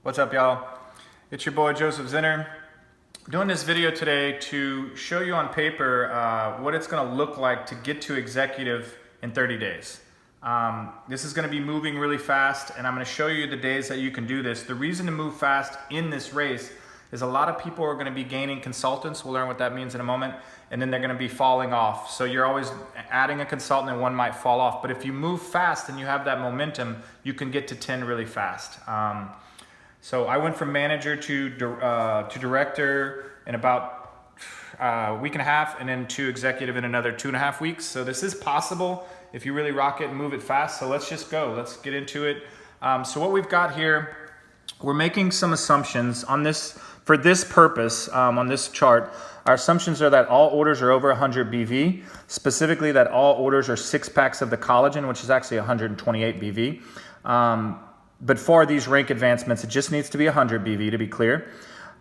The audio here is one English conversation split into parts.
What's up, y'all? It's your boy Joseph Zinner. Doing this video today to show you on paper what it's going to look like to get to executive in 30 days. This is going to be moving really fast, and I'm going to show you the days that you can do this. The reason to move fast in this race is a lot of people are going to be gaining consultants. We'll learn what that means in a moment, and then they're going to be falling off. So you're always adding a consultant and one might fall off. But if you move fast and you have that momentum, you can get to 10 really fast. So I went from manager to director in about a week and a half, and then to executive in another 2.5 weeks. So this is possible if you really rock it and move it fast. So let's just go. Let's get into it. So what we've got here, we're making some assumptions on this for this purpose on this chart. Our assumptions are that all orders are over 100 BV, specifically that all orders are 6 packs of the collagen, which is actually 128 BV. But for these rank advancements, it just needs to be 100 BV to be clear.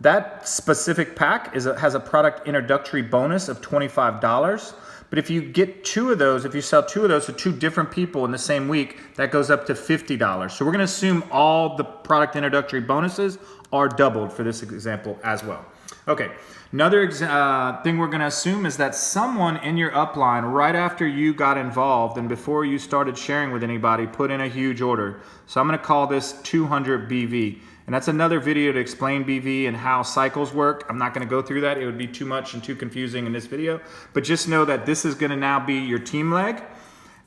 That specific pack has a product introductory bonus of $25. But if you get 2 of those, if you sell 2 of those to 2 different people in the same week, that goes up to $50. So we're gonna assume all the product introductory bonuses are doubled for this example as well. Okay, another thing we're gonna assume is that someone in your upline right after you got involved and before you started sharing with anybody put in a huge order. So I'm gonna call this 200 BV. And that's another video to explain BV and how cycles work. I'm not gonna go through that. It would be too much and too confusing in this video. But just know that this is gonna now be your team leg,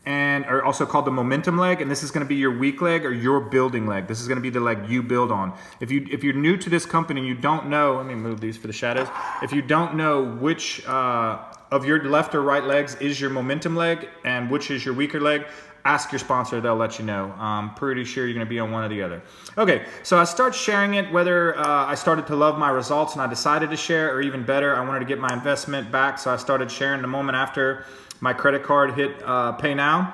or also called the momentum leg, and this is gonna be your weak leg or your building leg. This is gonna be the leg you build on. If you're new to this company and you don't know, let me move these for the shadows. If you don't know which of your left or right legs is your momentum leg and which is your weaker leg, ask your sponsor, they'll let you know. I'm pretty sure you're gonna be on one or the other. Okay, so I start sharing it, whether I started to love my results and I decided to share, or even better, I wanted to get my investment back, so I started sharing the moment after my credit card hit pay now.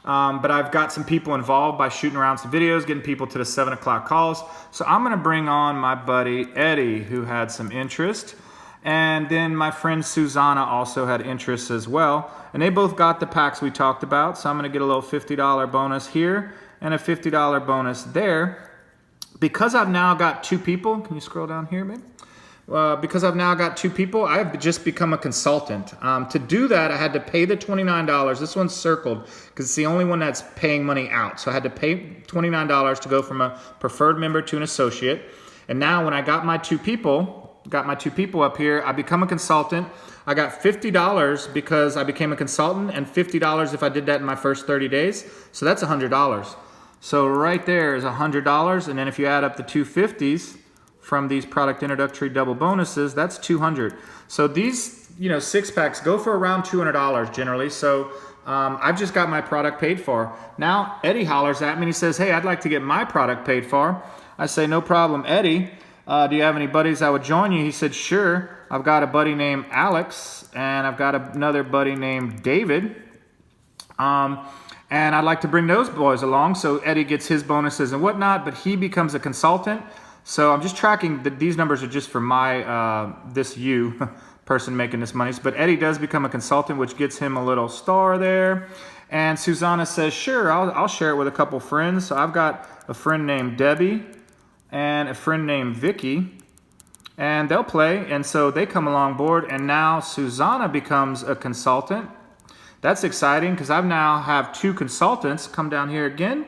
But I've got some people involved by shooting around some videos, getting people to the 7 o'clock calls. So I'm gonna bring on my buddy Eddie, who had some interest. And then my friend Susanna also had interest as well. And they both got the packs we talked about. So I'm gonna get a little $50 bonus here and a $50 bonus there. Because I've now got 2 people, can you scroll down here, babe? Because I've now got 2 people, I've just become a consultant. To do that, I had to pay the $29. This one's circled because it's the only one that's paying money out. So I had to pay $29 to go from a preferred member to an associate. And now when I got my 2 people, up here, I become a consultant. I got $50 because I became a consultant, and $50 if I did that in my first 30 days. So that's $100. So right there is $100, and then if you add up the 250s from these product introductory double bonuses, that's 200. So these 6 packs go for around $200 generally. So I've just got my product paid for. Now Eddie hollers at me and he says, hey, I'd like to get my product paid for. I say, no problem, Eddie. Do you have any buddies that would join you? He said, sure. I've got a buddy named Alex, and I've got another buddy named David. And I'd like to bring those boys along. So Eddie gets his bonuses and whatnot, but he becomes a consultant. So I'm just tracking these numbers are just for my person making this money. But Eddie does become a consultant, which gets him a little star there. And Susanna says, sure, I'll share it with a couple friends. So I've got a friend named Debbie and a friend named Vicky, and they'll play. And so they come along board, and now Susanna becomes a consultant. That's exciting because I now have 2 consultants. Come down here again.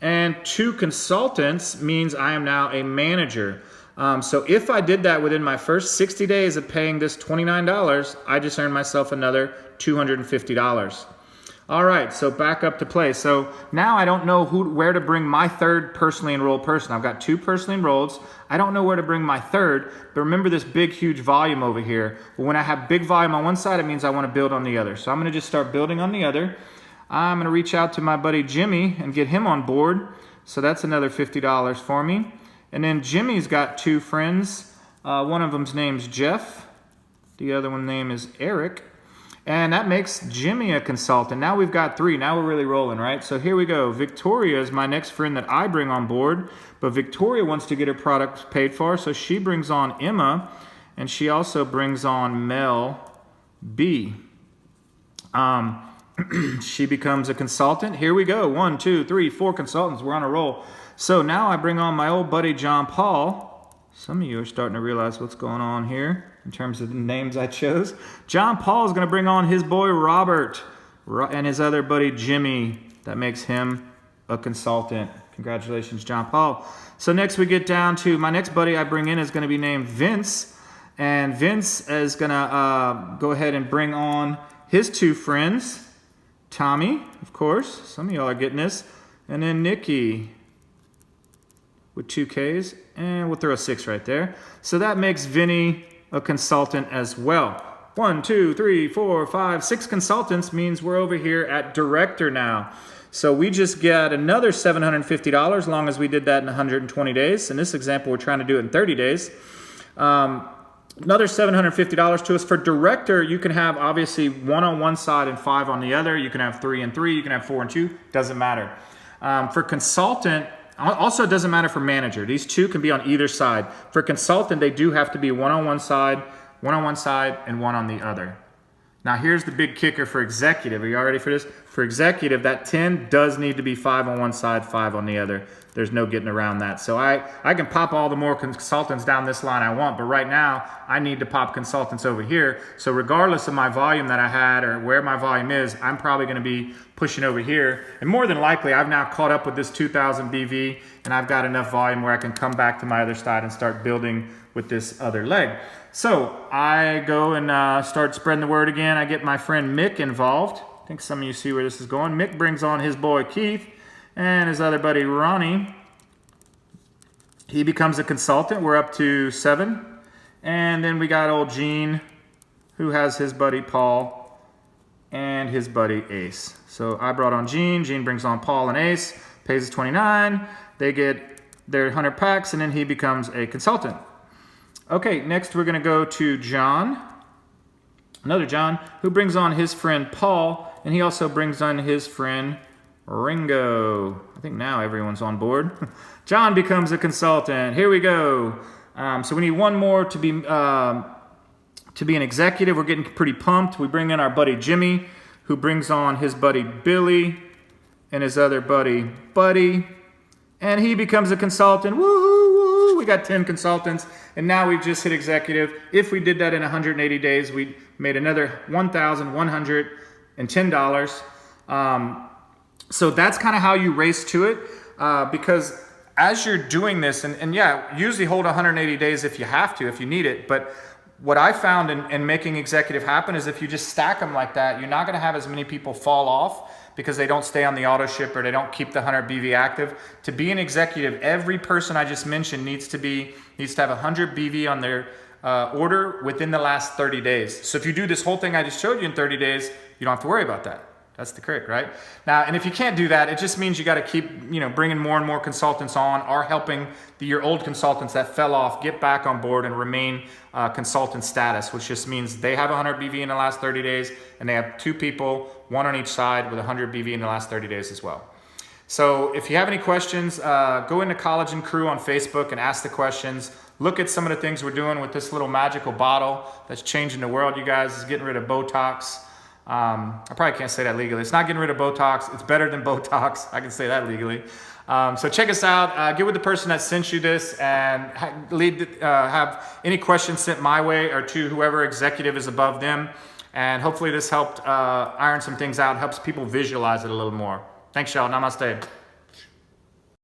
And 2 consultants means I am now a manager. So if I did that within my first 60 days of paying this $29, I just earned myself another $250. All right, so back up to play. So now I don't know where to bring my 3rd personally enrolled person. I've got 2 personally enrolleds. I don't know where to bring my 3rd, but remember this big, huge volume over here. Well, when I have big volume on one side, it means I want to build on the other. So I'm gonna just start building on the other. I'm gonna reach out to my buddy Jimmy and get him on board. So that's another $50 for me. And then Jimmy's got 2 friends. One of them's name's Jeff. The other one's name is Eric. And that makes Jimmy a consultant. Now we've got 3. Now we're really rolling, right? So here we go. Victoria is my next friend that I bring on board. But Victoria wants to get her product paid for, so she brings on Emma. And she also brings on Mel B. She becomes a consultant. Here we go. 1, 2, 3, 4 consultants. We're on a roll. So now I bring on my old buddy John Paul. Some of you are starting to realize what's going on here in terms of the names I chose. John Paul is going to bring on his boy Robert and his other buddy Jimmy. That makes him a consultant. Congratulations, John Paul. So next we get down to my next buddy I bring in is going to be named Vince. And Vince is going to go ahead and bring on his two friends. Tommy, of course. Some of y'all are getting this. And then Nikki with 2 Ks. And we'll throw a 6 right there. So that makes Vinny a consultant as well. 1, 2, 3, 4, 5, 6 consultants means we're over here at director now. So we just got another $750 as long as we did that in 120 days. In this example, we're trying to do it in 30 days. Another $750 to us. For director, you can have obviously 1 on one side and 5 on the other. You can have 3 and 3. You can have 4 and 2. Doesn't matter. For consultant, also it doesn't matter for manager. These two can be on either side. For consultant, they do have to be 1 on one side, 1 on one side, and 1 on the other. Now here's the big kicker for executive. Are you all ready for this? For executive, that 10 does need to be 5 on one side, 5 on the other. There's no getting around that. So I can pop all the more consultants down this line I want, but right now I need to pop consultants over here. So regardless of my volume that I had or where my volume is, I'm probably going to be pushing over here. And more than likely, I've now caught up with this 2000 BV and I've got enough volume where I can come back to my other side and start building with this other leg. So I go and start spreading the word again. I get my friend Mick involved. I think some of you see where this is going. Mick brings on his boy Keith and his other buddy Ronnie. He becomes a consultant. We're up to 7. And then we got old Gene, who has his buddy Paul and his buddy Ace. So I brought on Gene. Gene brings on Paul and Ace, pays us 29. They get their 100 packs, and then he becomes a consultant. Okay, next we're going to go to John, another John, who brings on his friend Paul, and he also brings on his friend Ringo. I think now everyone's on board. John becomes a consultant. Here we go. So we need one more to be an executive. We're getting pretty pumped. We bring in our buddy Jimmy, who brings on his buddy Billy and his other buddy Buddy, and he becomes a consultant. Woo-hoo-woo. We got 10 consultants, and now we've just hit executive. If we did that in 180 days, we made another $1,110. So that's kind of how you race to it, because as you're doing this, and yeah, usually hold 180 days if you have to, if you need it, but what I found in making executive happen is if you just stack them like that, you're not going to have as many people fall off because they don't stay on the auto ship or they don't keep the 100 BV active. To be an executive, every person I just mentioned needs to have 100 BV on their order within the last 30 days. So if you do this whole thing I just showed you in 30 days, you don't have to worry about that. That's the trick, right? Now, and if you can't do that, it just means you got to keep, bringing more and more consultants on, or helping your old consultants that fell off get back on board and remain consultant status, which just means they have 100 BV in the last 30 days, and they have 2 people, 1 on each side with 100 BV in the last 30 days as well. So if you have any questions, go into Collagen Crew on Facebook and ask the questions. Look at some of the things we're doing with this little magical bottle that's changing the world, you guys. Is getting rid of Botox. I probably can't say that legally. It's not getting rid of Botox. It's better than Botox. I can say that legally. So check us out. Get with the person that sent you this and have any questions sent my way or to whoever executive is above them. And hopefully this helped iron some things out, helps people visualize it a little more. Thanks, y'all. Namaste.